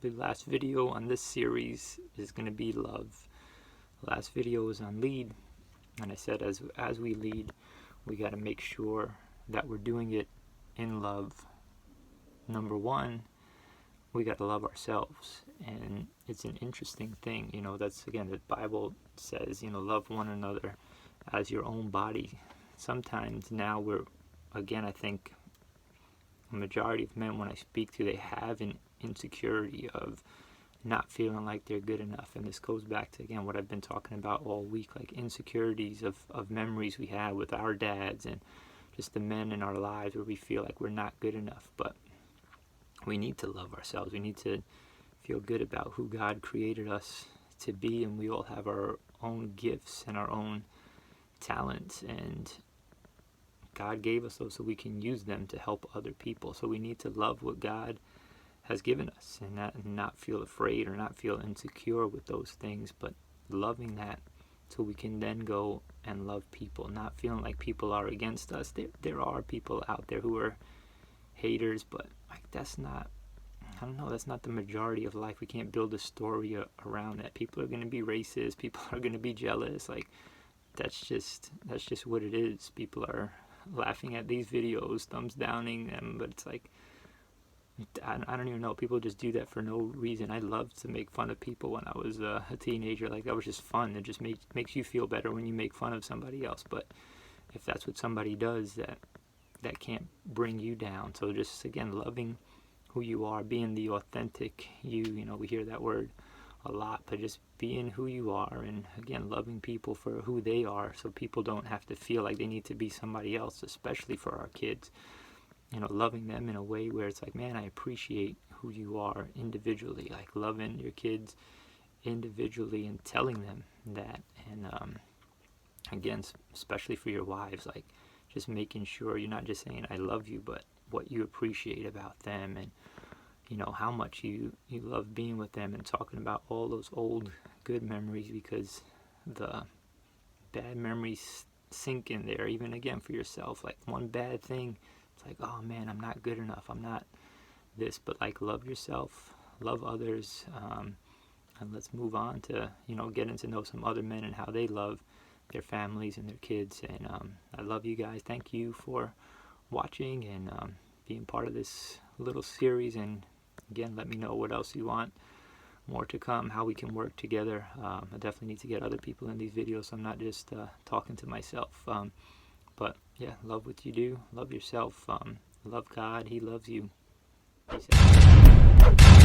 the last video on this series is going to be love. The last video was on lead, and I said as we lead, we got to make sure that we're doing it in love. Number one, we got to love ourselves. And it's an interesting thing, that's, again, the Bible says, love one another as your own body. Sometimes now I think a majority of men, when I speak to, they have an insecurity of not feeling like they're good enough. And this goes back to, again, what I've been talking about all week, like insecurities of memories we had with our dads and just the men in our lives where we feel like we're not good enough. But we need to love ourselves. We need to feel good about who God created us to be, and we all have our own gifts and our own talents, and God gave us those so we can use them to help other people. So we need to love what God has given us and not feel afraid or not feel insecure with those things, but loving that so we can then go and love people, not feeling like people are against us. There are people out there who are haters, but that's not the majority of life. We can't build a story around that. People are going to be racist, people are going to be jealous. That's just what it is. People are laughing at these videos, thumbs downing them, but it's like, I don't even know. People just do that for no reason. I loved to make fun of people when I was a teenager. That was just fun. It just makes you feel better when you make fun of somebody else. But if that's what somebody does, that can't bring you down. So just, again, loving who you are, being the authentic you. We hear that word a lot, but just being who you are, and again, loving people for who they are, so people don't have to feel like they need to be somebody else, especially for our kids. Loving them in a way where it's like, man, I appreciate who you are individually, like loving your kids individually and telling them that. And again, especially for your wives, like just making sure you're not just saying I love you, but what you appreciate about them, and how much you love being with them, and talking about all those old good memories, because the bad memories sink in there, even, again, for yourself. Like one bad thing, it's like, oh man, I'm not good enough, I'm not this. But love yourself, love others, and let's move on to getting to know some other men and how they love their families and their kids. And I love you guys. Thank you for watching and being part of this little series. And again, let me know what else you want more to come, how we can work together. I definitely need to get other people in these videos, so I'm not just talking to myself. But yeah, love what you do, love yourself, love God, He loves you. Peace out.